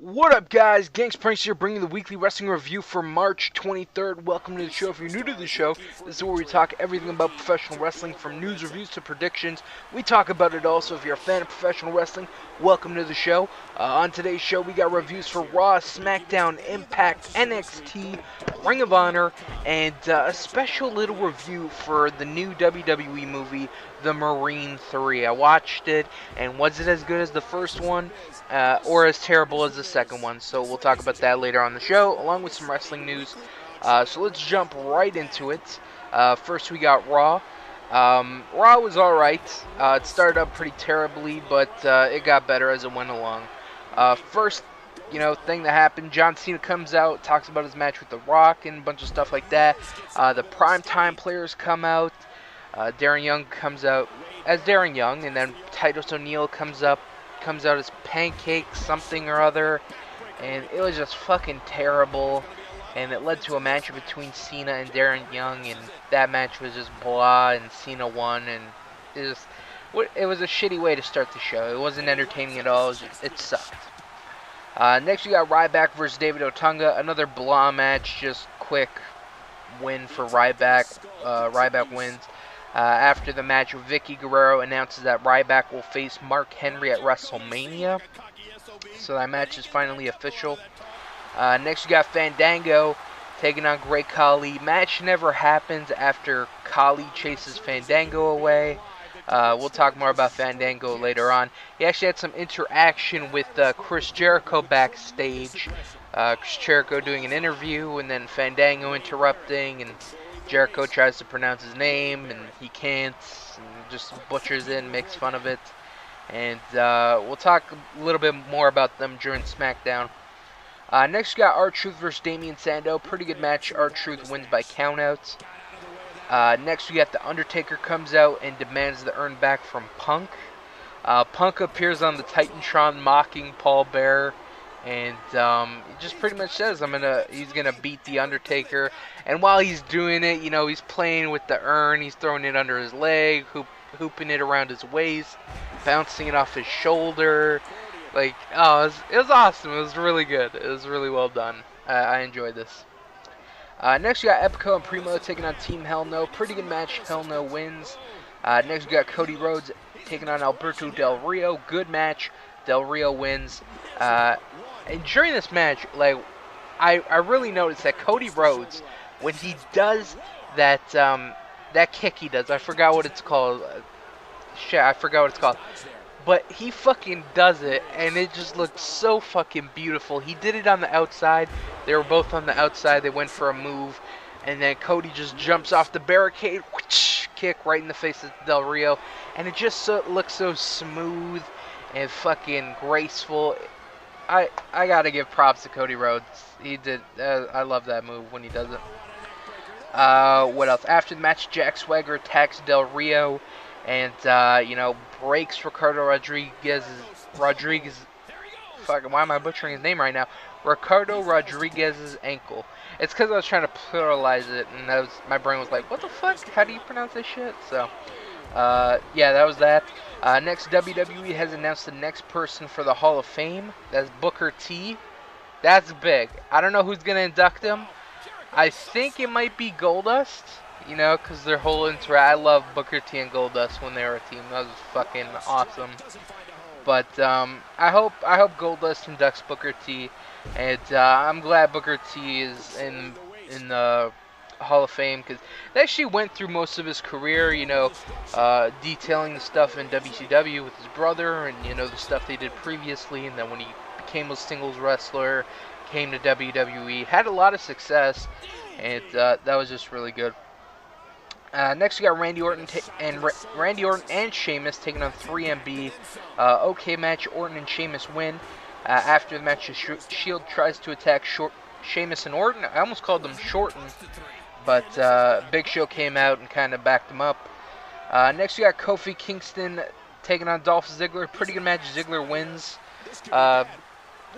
What up, guys? GangstaPranksta here, bringing the weekly wrestling review for March 23rd. Welcome to the show. If you're new to the show, this is where we talk everything about professional wrestling, from news, reviews to predictions. We talk about it all, so if you're a fan of professional wrestling, welcome to the show. On today's show, we got reviews for RAW, Smackdown, Impact, NXT, Ring of Honor, and a special little review for the new WWE movie, The Marine 3. I watched it, and was it as good as the first one? Or as terrible as the second one. So we'll talk about that later on the show, along with some wrestling news. So let's jump right into it. First, we got Raw. Raw was alright. It started up pretty terribly, but it got better as it went along. First, thing that happened, John Cena comes out, talks about his match with The Rock and a bunch of stuff like that. The primetime players come out. Darren Young comes out as Darren Young, and then Titus O'Neil comes out as Pancake something or other, and it was just fucking terrible, and it led to a match between Cena and Darren Young, and that match was just blah, and Cena won, and it was a shitty way to start the show. It wasn't entertaining at all. It sucked. Next we got Ryback versus David Otunga, another blah match, just quick win for Ryback. Ryback wins. After the match, Vicky Guerrero announces that Ryback will face Mark Henry at WrestleMania. So that match is finally official. Next, we got Fandango taking on Great Khali. Match never happens after Khali chases Fandango away. We'll talk more about Fandango later on. He actually had some interaction with Chris Jericho backstage. Chris Jericho doing an interview, and then Fandango interrupting, and Jericho tries to pronounce his name, and he can't, and just butchers it and makes fun of it. And we'll talk a little bit more about them during SmackDown. Next, we got R-Truth versus Damien Sandow. Pretty good match. R-Truth wins by countouts. Next, we got The Undertaker comes out and demands the earn back from Punk. Punk appears on the Titantron mocking Paul Bearer. And he just pretty much says he's gonna beat the Undertaker. And while he's doing it, he's playing with the urn. He's throwing it under his leg, hooping it around his waist, bouncing it off his shoulder. It was awesome. It was really good. It was really well done. I enjoyed this. Next we got Epico and Primo taking on Team Hell No. Pretty good match. Hell No wins. Next we got Cody Rhodes taking on Alberto Del Rio. Good match. Del Rio wins. And during this match, I really noticed that Cody Rhodes, when he does that kick he does, I forgot what it's called. But he fucking does it, and it just looked so fucking beautiful. He did it on the outside. They were both on the outside. They went for a move, and then Cody just jumps off the barricade, whoosh, kick right in the face of Del Rio, and it just looks so smooth and fucking graceful. I gotta give props to Cody Rhodes. He did. I love that move when he does it. What else? After the match, Jack Swagger attacks Del Rio, and breaks Ricardo Rodriguez. Fucking, why am I butchering his name right now? Ricardo Rodriguez's ankle. It's because I was trying to pluralize it, and my brain was like, what the fuck? How do you pronounce this shit? So, yeah, that was that. Next, WWE has announced the next person for the Hall of Fame. That's Booker T. That's big. I don't know who's going to induct him. I think it might be Goldust, because their whole I love Booker T and Goldust when they were a team. That was fucking awesome. But I hope Goldust inducts Booker T. And I'm glad Booker T is in the Hall of Fame, because they actually went through most of his career, detailing the stuff in WCW with his brother, and the stuff they did previously, and then when he became a singles wrestler, came to WWE, had a lot of success, and that was just really good. Next we got Randy Orton and Sheamus taking on 3MB. Okay match. Orton and Sheamus win. After the match, the Shield tries to attack Sheamus and Orton. I almost called them Shorten, but Big Show came out and kind of backed him up. Next we got Kofi Kingston taking on Dolph Ziggler. Pretty good match. Ziggler wins.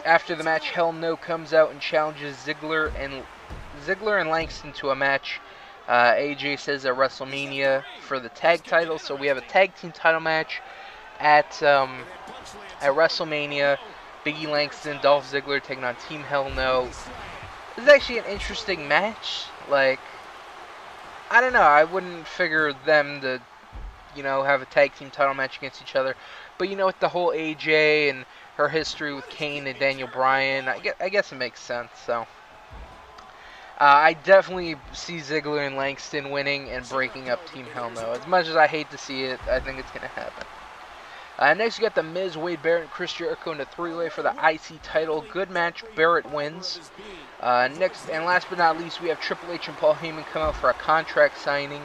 After the match, Hell No comes out and challenges Ziggler and Langston to a match. AJ says at WrestleMania for the tag title. So we have a tag team title match at WrestleMania. Biggie Langston, Dolph Ziggler taking on Team Hell No. This is actually an interesting match. Like, I don't know. I wouldn't figure them to, have a tag team title match against each other. But, with the whole AJ and her history with Kane and Daniel Bryan, I guess it makes sense. So, I definitely see Ziggler and Langston winning and breaking up Team Hell No. As much as I hate to see it, I think it's going to happen. Next, you got The Miz, Wade Barrett, and Chris Jericho in a three-way for the IC title. Good match. Barrett wins. Next, and last but not least, we have Triple H and Paul Heyman come out for a contract signing.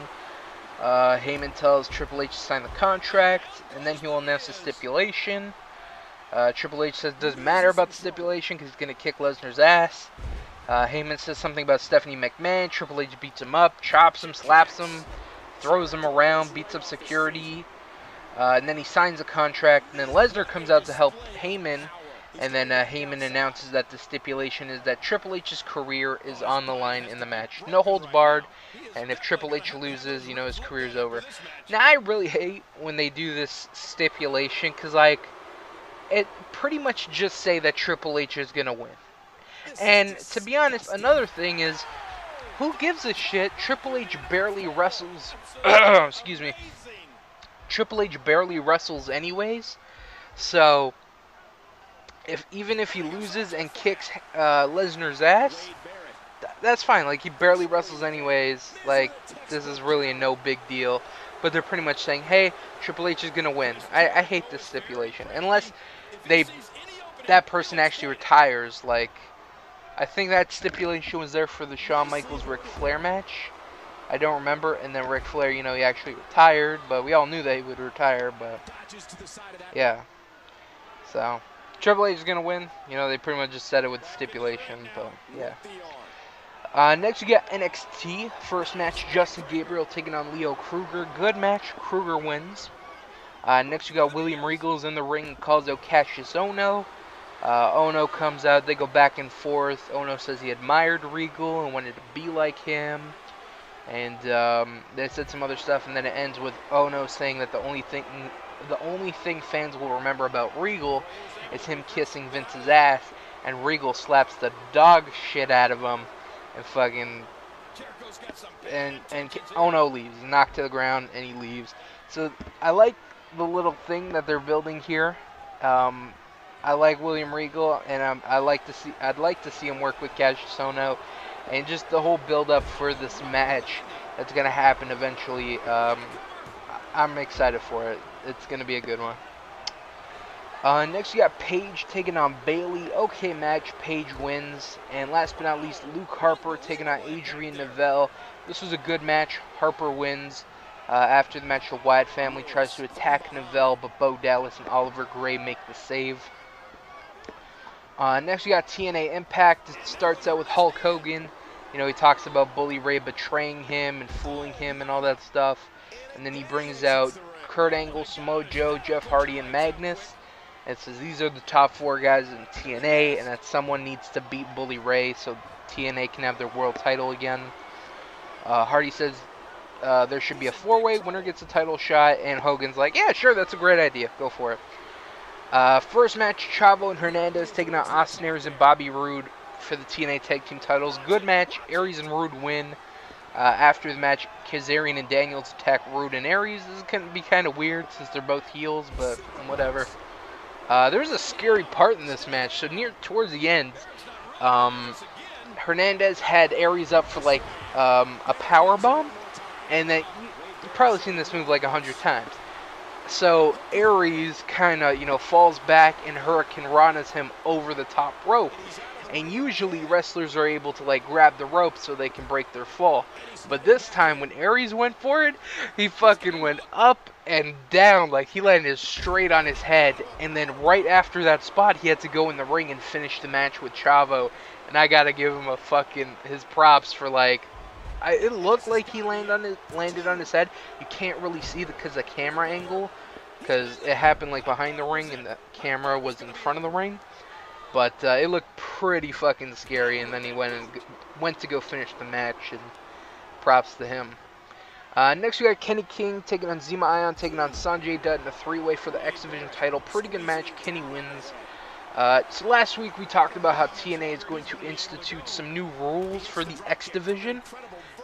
Heyman tells Triple H to sign the contract, and then he will announce the stipulation. Triple H says it doesn't matter about the stipulation because he's going to kick Lesnar's ass. Heyman says something about Stephanie McMahon. Triple H beats him up, chops him, slaps him, throws him around, beats up security. And then he signs a contract, and then Lesnar comes out to help Heyman, and then Heyman announces that the stipulation is that Triple H's career is on the line in the match. No holds barred, and if Triple H loses, his career's over. Now, I really hate when they do this stipulation, because, it pretty much just say that Triple H is going to win. And, to be honest, another thing is, who gives a shit? Triple H barely wrestles, excuse me, Triple H barely wrestles anyways, so even if he loses and kicks Lesnar's ass, that's fine. Like, he barely wrestles anyways. Like, this is really a no big deal. But they're pretty much saying, hey, Triple H is gonna win. I hate this stipulation unless that person actually retires. Like, I think that stipulation was there for the Shawn Michaels Ric Flair match. I don't remember, and then Ric Flair, he actually retired, but we all knew that he would retire, but yeah. So, Triple H is going to win. They pretty much just said it with the stipulation, but yeah. Next, we got NXT. First match, Justin Gabriel taking on Leo Kruger. Good match. Kruger wins. Next, we got William Regal's in the ring and calls out Cassius Ohno. Ohno comes out. They go back and forth. Ohno says he admired Regal and wanted to be like him. And they said some other stuff, and then it ends with Ohno saying that the only thing fans will remember about Regal is him kissing Vince's ass, and Regal slaps the dog shit out of him, and fucking and Ohno leaves. He's knocked to the ground, and he leaves. So I like the little thing that they're building here. I like William Regal, and I'd like to see him work with Cassius Ohno. And just the whole build-up for this match that's going to happen eventually, I'm excited for it. It's going to be a good one. Next, you got Paige taking on Bayley. Okay match, Paige wins. And last but not least, Luke Harper taking on Adrian Neville. This was a good match. Harper wins. After the match, the Wyatt family tries to attack Neville, but Bo Dallas and Oliver Gray make the save. Next, we got TNA Impact. It starts out with Hulk Hogan. He talks about Bully Ray betraying him and fooling him and all that stuff. And then he brings out Kurt Angle, Samoa Joe, Jeff Hardy, and Magnus. And says these are the top 4 guys in TNA, and that someone needs to beat Bully Ray so TNA can have their world title again. Hardy says there should be a 4-way. Winner gets a title shot. And Hogan's like, yeah, sure, that's a great idea. Go for it. First match, Chavo and Hernandez taking on Austin Aries and Bobby Roode for the TNA Tag Team titles. Good match. Aries and Roode win. After the match, Kazarian and Daniels attack Roode and Aries. This is going to be kind of weird since they're both heels, but whatever. There's a scary part in this match. So towards the end, Hernandez had Aries up for a power bomb, and that you've probably seen this move 100 times. So Aries kind of, falls back and Hurricane Rana's him over the top rope. And usually wrestlers are able to grab the rope so they can break their fall. But this time when Aries went for it, he fucking went up and down. He landed straight on his head. And then right after that spot, he had to go in the ring and finish the match with Chavo. And I gotta give him his props for it looked like he landed on his head. You can't really see because of the camera angle, because it happened behind the ring and the camera was in front of the ring. But it looked pretty fucking scary, and then he went to go finish the match, and props to him. Next we got Kenny King taking on Zema Ion, taking on Sanjay Dutt in a 3-way for the X Division title. Pretty good match. Kenny wins. So last week we talked about how TNA is going to institute some new rules for the X Division.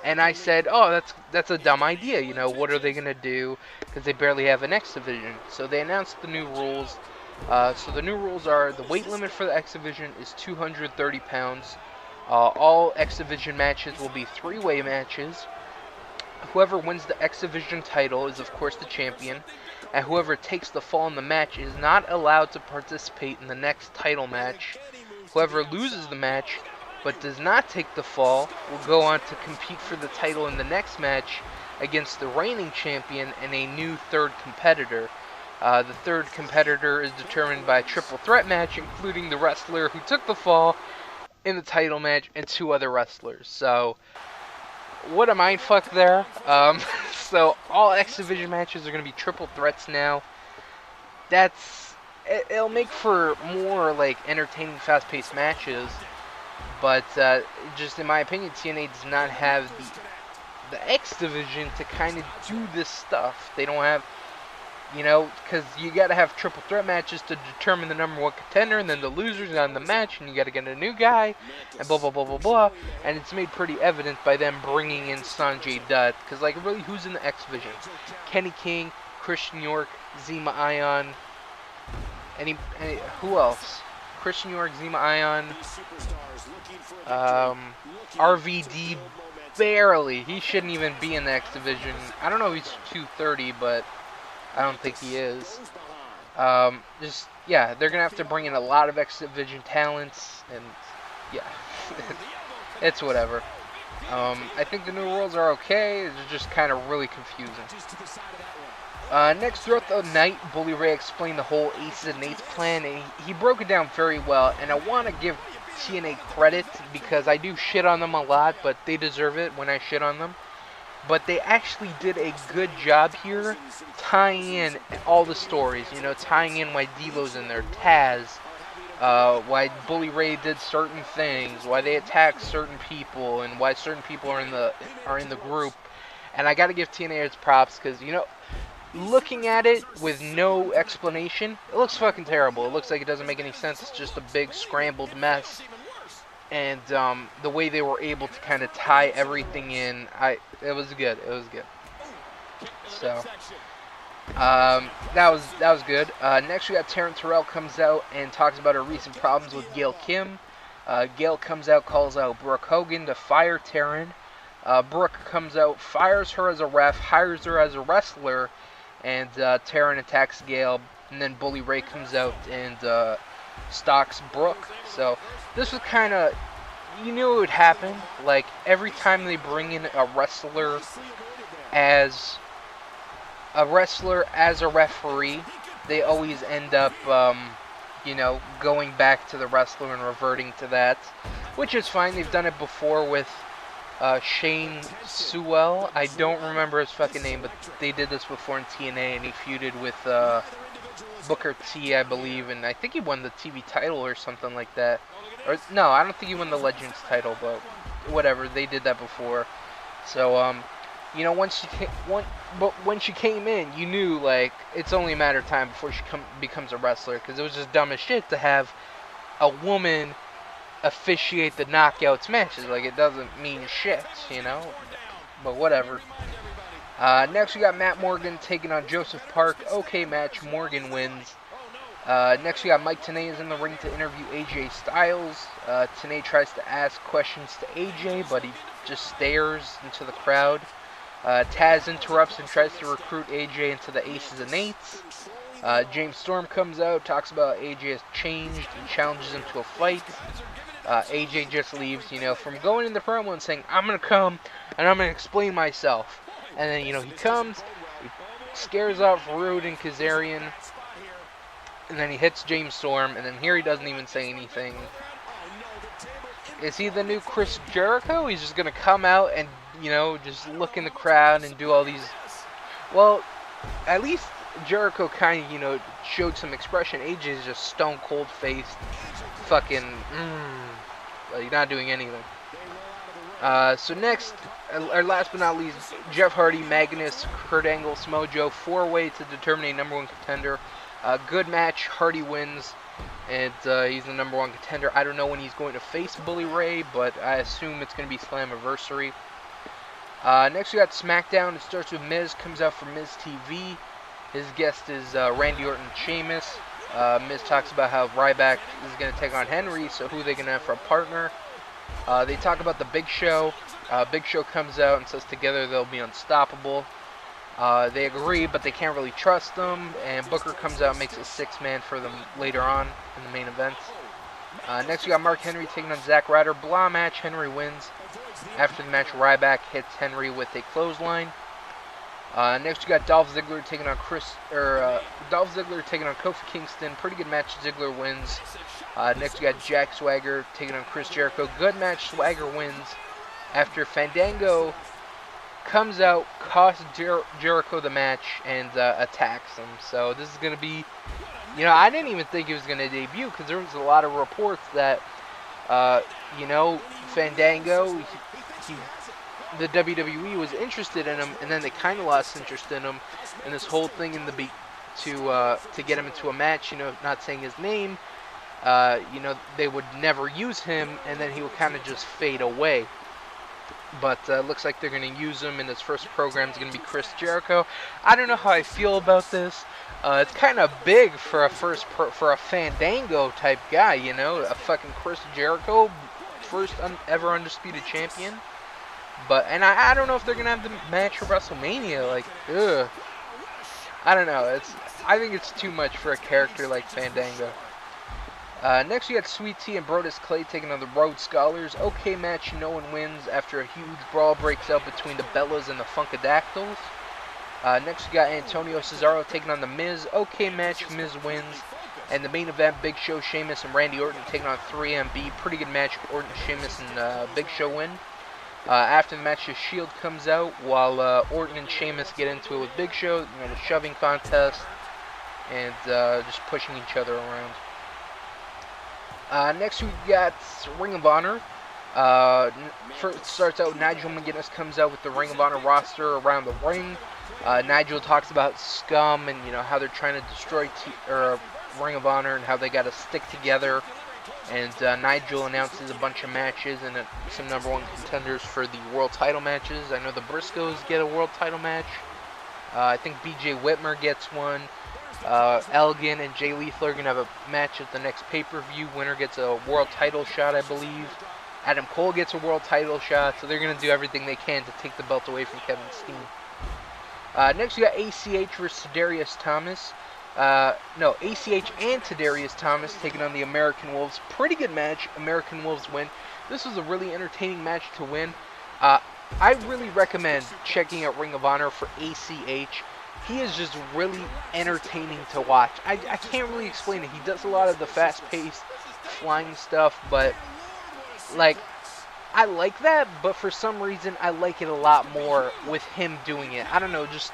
And I said, oh, that's a dumb idea. You know, what are they going to do? Because they barely have an X Division. So they announced the new rules. So the new rules are the weight limit for the X Division is 230 pounds. All X Division matches will be three-way matches. Whoever wins the X Division title is, of course, the champion. And whoever takes the fall in the match is not allowed to participate in the next title match. Whoever loses the match but does not take the fall will go on to compete for the title in the next match against the reigning champion and a new third competitor. The third competitor is determined by a triple threat match, including the wrestler who took the fall in the title match and two other wrestlers. So, what a mindfuck there. So, all X Division matches are going to be triple threats now. It'll make for more, like, entertaining, fast-paced matches. But just in my opinion, TNA does not have the X Division to kind of do this stuff. They don't have, you know, because you got to have triple threat matches to determine the number one contender, and then the losers on the match, and you got to get a new guy, and blah, blah, blah, blah, blah. And it's made pretty evident by them bringing in Sanjay Dutt. Because, like, really, who's in the X Division? Kenny King, Christian York, Zema Ion, who else? Christian York, Zema Ion, RVD barely. He shouldn't even be in the X Division. I don't know if he's 230, but I don't think he is. Yeah, they're going to have to bring in a lot of X Division talents, and yeah, it's whatever. I think the new rules are okay. It's just kind of really confusing. Next, throughout the night, Bully Ray explained the whole Aces and Eights plan, and he broke it down very well, and I want to give TNA credit, because I do shit on them a lot, but they deserve it when I shit on them. But they actually did a good job here, tying in all the stories, you know, tying in why Delo's in there, Taz, why Bully Ray did certain things, why they attacked certain people, and why certain people are in the group. And I gotta give TNA its props, because, you know, looking at it with no explanation, it looks fucking terrible. It looks like it doesn't make any sense. It's just a big scrambled mess. And the way they were able to kind of tie everything in, it was good. It was good. So that was good. Next we got Taryn Terrell comes out and talks about her recent problems with Gail Kim. Gail comes out, calls out Brooke Hogan to fire Taryn. Brooke comes out, fires her as a ref, hires her as a wrestler, and Taryn attacks Gail, and then Bully Ray comes out and stalks Brooke. So this was kind of, you knew it would happen. Like, every time they bring in a wrestler as a referee, they always end up, you know, going back to the wrestler and reverting to that, which is fine. They've done it before with Shane Sewell. I don't remember his fucking name, but they did this before in TNA, and he feuded with Booker T, I believe, and I think he won the TV title or something like that. Or no, I don't think he won the Legends title, but whatever, they did that before. So you know, when she came in, you knew, like, it's only a matter of time before she becomes a wrestler, because it was just dumb as shit to have a woman officiate the knockouts matches. Like, it doesn't mean shit, you know, but whatever. Next we got Matt Morgan taking on Joseph Park. Okay match, Morgan wins. Next we got Mike Tenay is in the ring to interview AJ Styles. Tenay tries to ask questions to AJ, but he just stares into the crowd. Taz interrupts and tries to recruit AJ into the Aces and Eights. James Storm comes out, talks about AJ has changed, and challenges him to a fight. AJ just leaves, you know, from going in the promo and saying, I'm going to come, and I'm going to explain myself. And then, you know, he comes, he scares off Rude and Kazarian, and then he hits James Storm, and then here he doesn't even say anything. Is he the new Chris Jericho? He's just going to come out and, you know, just look in the crowd and do all these... Well, at least Jericho kind of, you know, showed some expression. AJ is just stone cold faced, fucking, like, not doing anything. So next, or last but not least, Jeff Hardy, Magnus, Kurt Angle, Smojo, 4-way to determine a #1 contender. Good match. Hardy wins. and he's the #1 contender. I don't know when he's going to face Bully Ray, but I assume it's going to be Slammiversary. Next we got SmackDown. It starts with Miz, comes out for Miz TV. His guest is Randy Orton and Sheamus. Miz talks about how Ryback is going to take on Henry, so who are they going to have for a partner? They talk about the Big Show. Big Show comes out and says together they'll be unstoppable. They agree, but they can't really trust them, and Booker comes out and makes a 6-man for them later on in the main event. Next we got Mark Henry taking on Zack Ryder. Blah match, Henry wins. After the match, Ryback hits Henry with a clothesline. Next we got Dolph Ziggler taking on Kofi Kingston. Pretty good match, Ziggler wins. Next we got Jack Swagger taking on Chris Jericho. Good match, Swagger wins. After Fandango comes out, costs Jericho the match, and attacks him. So this is going to be, I didn't even think he was going to debut because there was a lot of reports that, Fandango, the WWE was interested in him, and then they kind of lost interest in him, and this whole thing in the to get him into a match, not saying his name, they would never use him, and then he would kind of just fade away. But looks like they're going to use him, and his first program is going to be Chris Jericho. I don't know how I feel about this. It's kind of big for a Fandango type guy, a fucking Chris Jericho, first ever undisputed champion. And I don't know if they're going to have the match for WrestleMania. Like, ugh. I don't know. I think it's too much for a character like Fandango. Next, we got Sweet Tea and Brodus Clay taking on the Rhodes Scholars. Okay match, no one wins after a huge brawl breaks out between the Bellas and the Funkadactyls. Next, we got Antonio Cesaro taking on the Miz. Okay match, Miz wins. And the main event, Big Show, Sheamus, and Randy Orton taking on 3MB. Pretty good match, Orton, Sheamus, and Big Show win. After the match, the Shield comes out while Orton and Sheamus get into it with Big Show. The shoving contest and just pushing each other around. Next we got Ring of Honor. First starts out, Nigel McGuinness comes out with the Ring of Honor roster around the ring. Nigel talks about scum and how they're trying to destroy Ring of Honor and how they got to stick together. And Nigel announces a bunch of matches and some #1 contenders for the world title matches. I know the Briscoes get a world title match. I think BJ Whitmer gets one. Elgin and Jay Lethal are going to have a match at the next pay-per-view. Winner gets a world title shot, I believe. Adam Cole gets a world title shot, so they're going to do everything they can to take the belt away from Kevin Steen. Next, we got ACH versus Darius Thomas. ACH and Tadarius Thomas taking on the American Wolves. Pretty good match. American Wolves win. This was a really entertaining match to win. I really recommend checking out Ring of Honor for ACH. He is just really entertaining to watch. I can't really explain it. He does a lot of the fast-paced flying stuff, but I like that, but for some reason I like it a lot more with him doing it. I don't know, just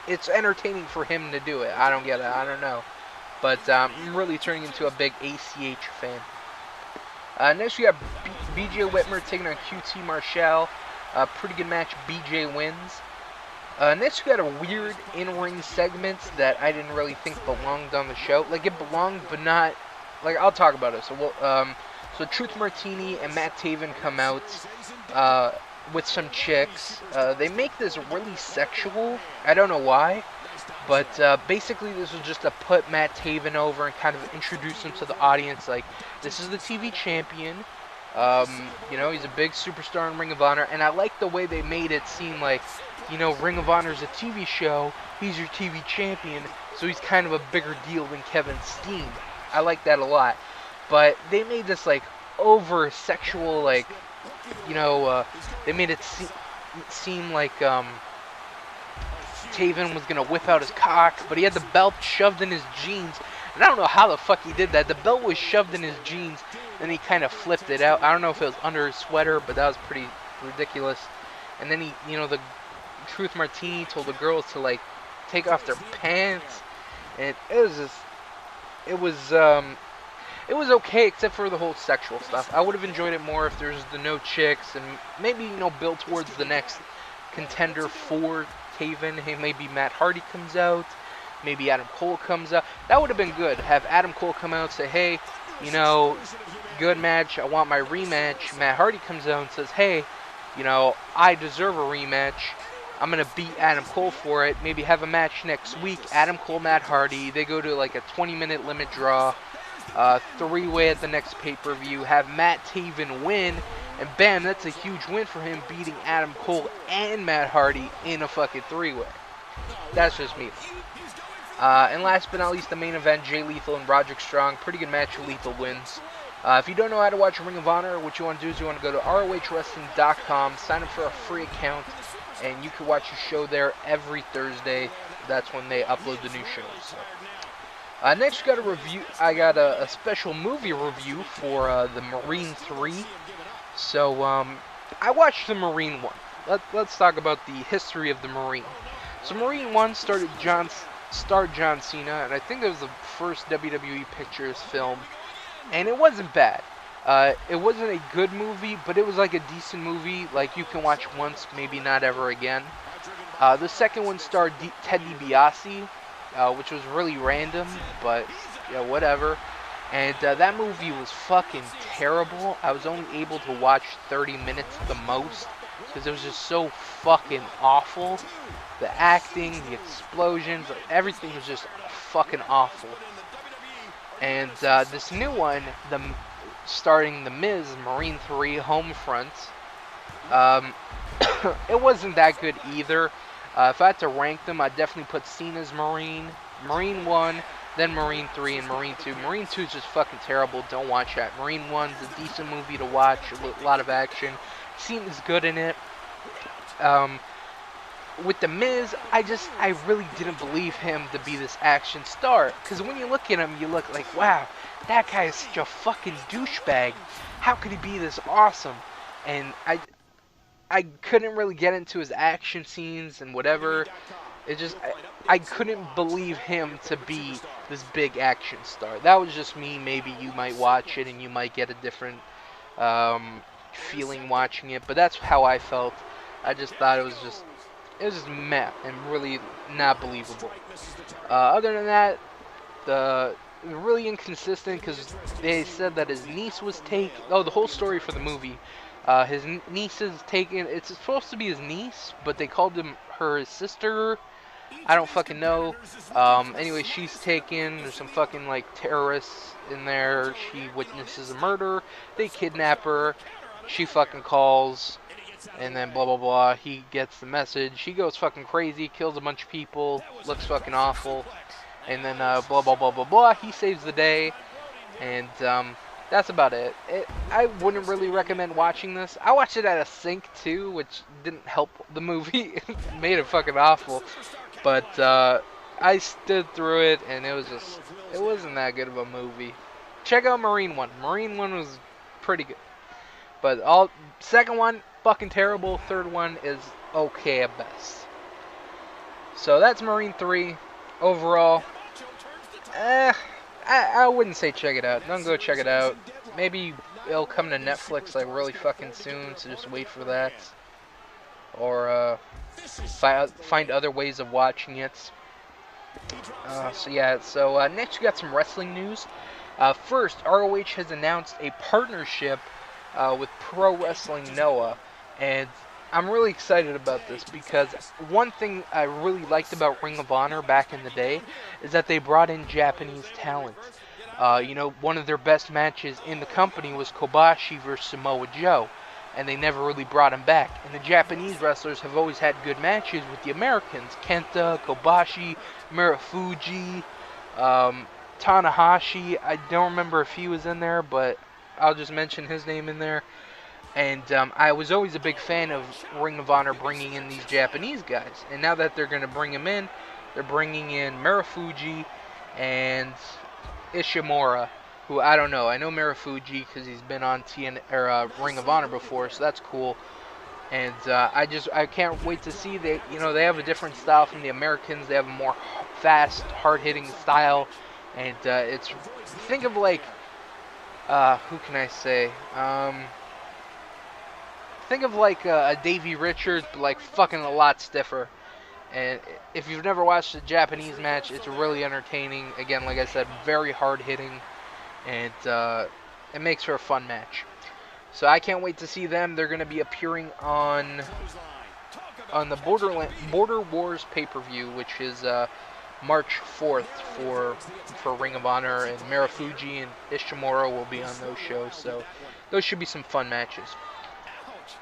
it's entertaining for him to do it. I don't get it. I don't know. But I'm really turning into a big ACH fan. Next, we got BJ Whitmer taking on QT Marshall. Pretty good match. BJ wins. Next, we got a weird in-ring segment that I didn't really think belonged on the show. Like, it belonged, but not... Like, I'll talk about it. So Truth Martini and Matt Taven come out with some chicks. They make this really sexual. I don't know why. But basically, this was just to put Matt Taven over and kind of introduce him to the audience. Like, this is the TV champion. He's a big superstar in Ring of Honor. And I like the way they made it seem like, Ring of Honor is a TV show. He's your TV champion. So he's kind of a bigger deal than Kevin Steen. I like that a lot. But they made this, over sexual, they made it seem like, Taven was going to whip out his cock, but he had the belt shoved in his jeans. And I don't know how the fuck he did that. The belt was shoved in his jeans, and he kind of flipped it out. I don't know if it was under his sweater, but that was pretty ridiculous. And then he, the Truth Martini told the girls to, take off their pants. And it was okay, except for the whole sexual stuff. I would have enjoyed it more if there's the no chicks, and maybe, build towards the next contender for Taven. Hey, maybe Matt Hardy comes out. maybe Adam Cole comes out. That would have been good. Have Adam Cole come out and say, hey, you know, good match, I want my rematch. Matt Hardy comes out and says, hey, you know, I deserve a rematch. I'm going to beat Adam Cole for it. Maybe have a match next week. Adam Cole, Matt Hardy. They go to like a 20-minute limit draw. 3-way at the next pay-per-view. Have Matt Taven win. And bam, that's a huge win for him, beating Adam Cole and Matt Hardy in a fucking 3-way. That's just me. And last but not least, the main event, Jay Lethal and Roderick Strong. Pretty good match. Lethal wins. If you don't know how to watch Ring of Honor, what you want to do is you want to go to ROHWrestling.com, sign up for a free account, and you can watch the show there every Thursday. That's when they upload the new shows. So. Next, we got a review. I got a special movie review for the Marine 3. So, I watched the Marine 1. Let's talk about the history of the Marine. So, Marine 1 starred John Cena, and I think that was the first WWE Pictures film. And it wasn't bad. It wasn't a good movie, but it was like a decent movie. Like, you can watch once, maybe not ever again. The second one starred Ted DiBiase, which was really random, but yeah, whatever. And that movie was fucking terrible. I was only able to watch 30 minutes the most, because it was just so fucking awful. The acting, the explosions, everything was just fucking awful. And this new one, starting The Miz, Marine 3, Homefront, it wasn't that good either. If I had to rank them, I'd definitely put Cena's Marine, Marine 1, then Marine 3, and Marine 2. Marine 2 is just fucking terrible. Don't watch that. Marine 1's a decent movie to watch, a lot of action. Cena's good in it. With The Miz, I really didn't believe him to be this action star. Because when you look at him, you look like, wow, that guy is such a fucking douchebag. How could he be this awesome? And I couldn't really get into his action scenes and whatever. It just, I couldn't believe him to be this big action star. That was just me. Maybe you might watch it and you might get a different feeling watching it. But that's how I felt. I just thought it was just meh and really not believable. Other than that, really inconsistent, because they said that his niece was taken. Oh, the whole story for the movie. His niece is taken. It's supposed to be his niece, but they called her his sister. I don't fucking know. Anyway, she's taken. There's some fucking like terrorists in there. She witnesses a murder. They kidnap her. She fucking calls. And then blah blah blah, he gets the message, he goes fucking crazy, kills a bunch of people, looks fucking awful, and then blah blah blah blah blah, he saves the day, and that's about it. I wouldn't really recommend watching this. I watched it at a sync too, which didn't help the movie. It made it fucking awful, but I stood through it, and it wasn't that good of a movie. Check out Marine 1. Marine 1 was pretty good, but second one, fucking terrible. Third one is okay at best. So that's Marine 3. Overall, I wouldn't say check it out. Don't go check it out. Maybe it'll come to Netflix like really fucking soon, so just wait for that. Or find other ways of watching it. So yeah, next we got some wrestling news. First, ROH has announced a partnership with Pro Wrestling Noah. And I'm really excited about this, because one thing I really liked about Ring of Honor back in the day is that they brought in Japanese talent. One of their best matches in the company was Kobashi versus Samoa Joe, and they never really brought him back. And the Japanese wrestlers have always had good matches with the Americans. Kenta, Kobashi, Marufuji, Tanahashi. I don't remember if he was in there, but I'll just mention his name in there. And I was always a big fan of Ring of Honor bringing in these Japanese guys. And now that they're going to bring him in, they're bringing in Marufuji and Ishimura, who I don't know. I know Marufuji because he's been on Ring of Honor before, so that's cool. And I can't wait to see that. They have a different style from the Americans. They have a more fast, hard-hitting style. And think of like, who can I say? Think of like a Davey Richards, but like fucking a lot stiffer. And if you've never watched a Japanese match, it's really entertaining. Again, like I said, very hard-hitting, and it makes for a fun match. So I can't wait to see them. They're going to be appearing on the Border Wars pay-per-view, which is March 4th for Ring of Honor, and Marufuji and Ishimura will be on those shows. So those should be some fun matches.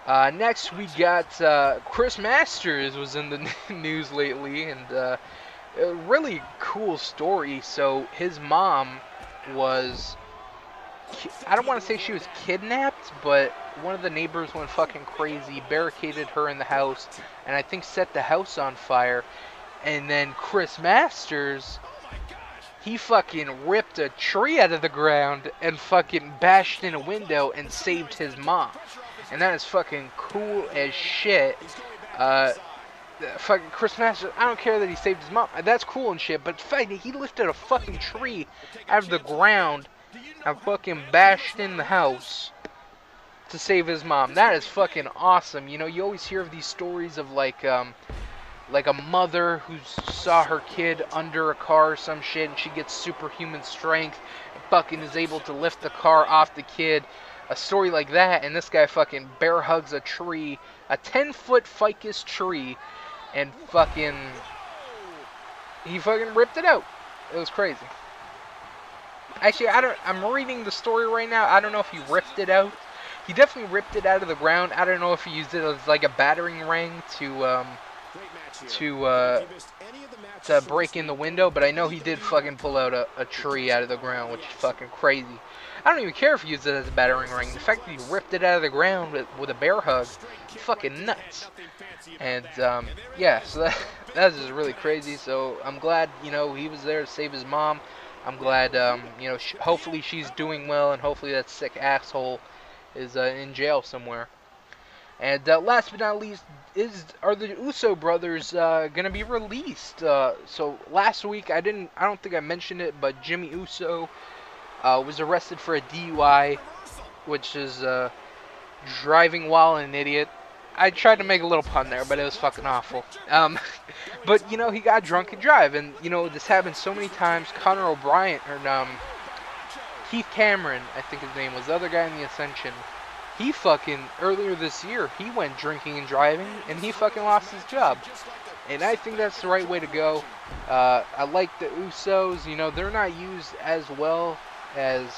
Next, we got Chris Masters was in the news lately, and a really cool story. So his mom was, I don't want to say she was kidnapped, but one of the neighbors went fucking crazy, barricaded her in the house, and I think set the house on fire. And then Chris Masters, he fucking ripped a tree out of the ground and fucking bashed in a window and saved his mom. And that is fucking cool as shit. Fucking Chris Masters, I don't care that he saved his mom. That's cool and shit, but the fact that he lifted a fucking tree out of the ground and fucking bashed in the house to save his mom, that is fucking awesome. You know, you always hear of these stories of like a mother who saw her kid under a car or some shit, and she gets superhuman strength and fucking is able to lift the car off the kid. A story like that, and this guy fucking bear hugs a tree, a 10-foot ficus tree, and he fucking ripped it out. It was crazy. Actually, I'm reading the story right now. I don't know if he ripped it out. He definitely ripped it out of the ground. I don't know if he used it as like a battering ring to break in the window, but I know he did fucking pull out a tree out of the ground, which is fucking crazy. I don't even care if he used it as a battering ring. The fact that he ripped it out of the ground with a bear hug, fucking nuts. And yeah, so that's just really crazy. So I'm glad, you know, he was there to save his mom. I'm glad, you know, hopefully she's doing well, and hopefully that sick asshole is in jail somewhere. And last but not least, are the Uso brothers gonna be released? So last week I don't think I mentioned it, but Jimmy Uso was arrested for a DUI, which is driving while an idiot. I tried to make a little pun there, but it was fucking awful. But you know, he got drunk and drive, and you know this happens so many times. Conor O'Brien or Keith Cameron, I think his name was, the other guy in the Ascension. He fucking, earlier this year, he went drinking and driving, and he fucking lost his job. And I think that's the right way to go. I like the Usos, you know, they're not used as well as,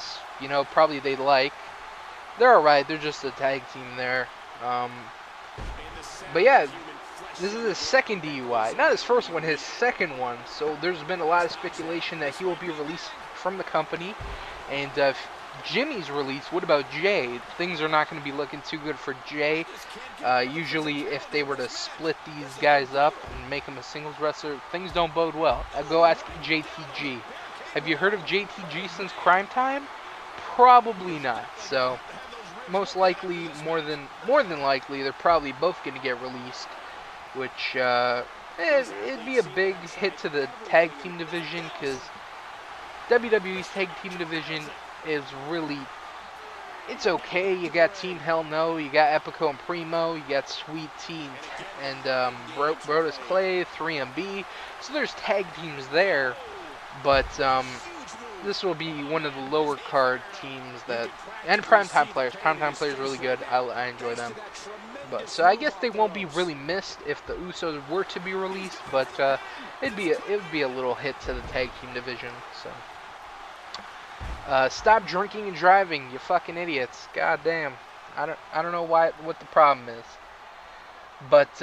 you know, probably they'd like. They're alright, they're just a tag team there. But yeah, this is his second DUI. Not his first one, his second one. So there's been a lot of speculation that he will be released from the company. And Jimmy's release, what about Jay? Things are not going to be looking too good for Jay. Usually if they were to split these guys up and make him a singles wrestler, things don't bode well. Go ask JTG. Have you heard of JTG since Crime Time? Probably not. So most likely, more than likely, they're probably both going to get released, which it'd be a big hit to the tag team division, because WWE's tag team division is really, it's okay. You got Team Hell No, you got Epico and Primo, you got Sweet Tea and Brodus Clay, 3MB. So there's tag teams there, but this will be one of the lower card teams that, and Primetime Players. Primetime Players are really good. I enjoy them. But so I guess they won't be really missed if the Usos were to be released, but it would be a little hit to the tag team division. So. Stop drinking and driving, you fucking idiots. God damn. I don't know what the problem is. But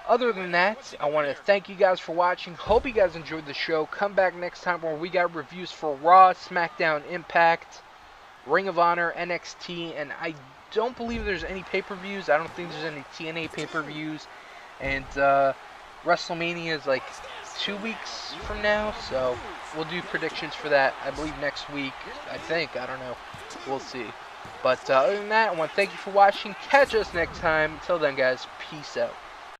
other than that, I want to thank you guys for watching. Hope you guys enjoyed the show. Come back next time where we got reviews for Raw, Smackdown, Impact, Ring of Honor, NXT, and I don't believe there's any pay-per-views. I don't think there's any TNA pay-per-views. And WrestleMania is like 2 weeks from now, so we'll do predictions for that, I believe, next week. I think. I don't know. We'll see. But other than that, I want to thank you for watching. Catch us next time. Until then, guys, peace out.